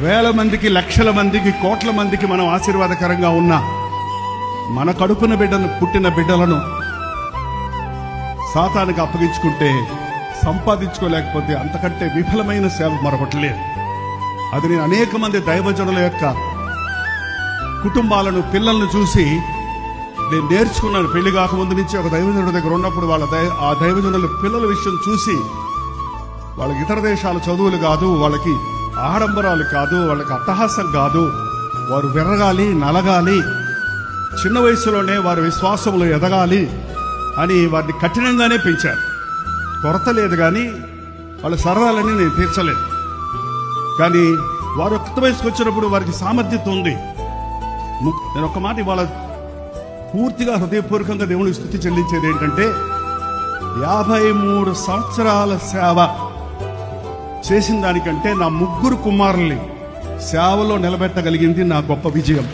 వేల మందికి, లక్షల మందికి, కోట్ల మందికి మనం ఆశీర్వాదకరంగా ఉన్నా మన కడుపున పుట్టిన బిడ్డలను సాతానికి అప్పగించుకుంటే, సంపాదించుకోలేకపోతే అంతకంటే విఫలమైన సేవ మరొకటి లేదు. అది నేను అనేక మంది దైవజనుల యొక్క కుటుంబాలను, పిల్లలను చూసి నేను నేర్చుకున్నాను. పెళ్లి కాకముందు నుంచి ఒక దైవజనుడి దగ్గర ఉన్నప్పుడు ఆ దైవజనుల పిల్లల విషయం చూసి, వాళ్ళకి ఇతర దేశాల చదువులు కాదు, వాళ్ళకి ఆడంబరాలు కాదు, వాళ్ళకి అట్టహాసం కాదు, వారు విరగాలి, నలగాలి, చిన్న వయసులోనే వారి విశ్వాసములు ఎదగాలి అని వారిని కఠినంగానే పెంచారు. కొరత లేదు, కానీ వాళ్ళ సరదాలన్నీ నేను తీర్చలేదు. కానీ వారు కొత్త వయసుకు వచ్చినప్పుడు వారికి సామర్థ్యత ఉంది. నేను ఒక మాట ఇవాళ పూర్తిగా హృదయపూర్వకంగా దేవుని స్తుతి చెల్లించేది ఏంటంటే, 53 సంవత్సరాల సేవ చేసిన దానికంటే నా 3 కుమారుల్ని సేవలో నిలబెట్టగలిగింది నా గొప్ప విజయం.